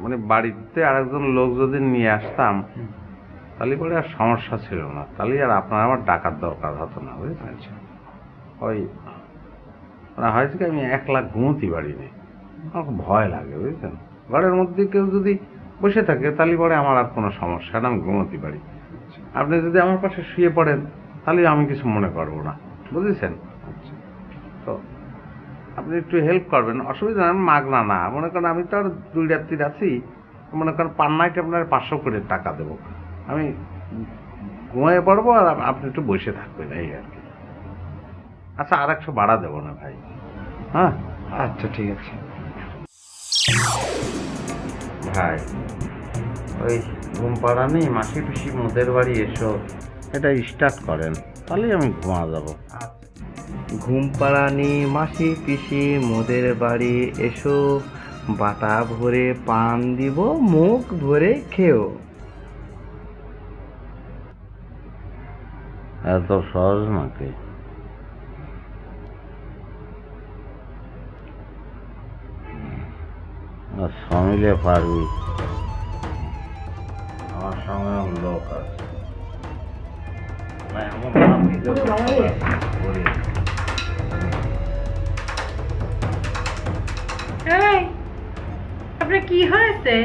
মানে বাড়িতে আরেকজন লোক যদি নিয়ে আসতাম তাহলে পরে আর সমস্যা ছিল না, তাহলে আর আপনার আমার ডাকার দরকার হতো না, বুঝলেন? ওই মানে হয়েছে কি, আমি একলা ঘুমোতে পারি না, আমার খুব ভয় লাগে, বুঝলেন? ঘরের মধ্যে কেউ যদি বসে থাকে তাহলে পরে আমার আর কোনো সমস্যা না, আমি ঘুমোতে পারি। আপনি যদি আমার পাশে শুয়ে পড়েন তাহলে আমি কিছু মনে করবো না, বুঝেছেন? তো আপনি একটু হেল্প করবেন, অসুবিধা নেই, মাগনা না। মনে করেন আমি তো আর 2 রাত্রি আছি, মনে করেন পার নাইট আপনার 500 করে টাকা দেবো, আমি ঘুমিয়ে পড়বো আর আপনি একটু বসে থাকবেন, এই আর কি। আচ্ছা, আর 100 ভাড়া দেবো না ভাই। হ্যাঁ, আচ্ছা ঠিক আছে। ভাই ওই ঘুম পাড়ানি মাসি পিসি মোদের বাড়ি এসো, এটা স্টার্ট করেন, তাহলেই আমি ঘুমা যাবো। ঘুম পাড়ানি মাসি পিসি মোদের বাড়ি এসো, বাটা ভরে পান দিব মুখ ভরে খেও। এত সহজ নাকি? সমিলে পারবি, আমার সঙ্গে লোক আছে। না, এমন না, নিজের করি। এই, আপনার কি হয়েছে?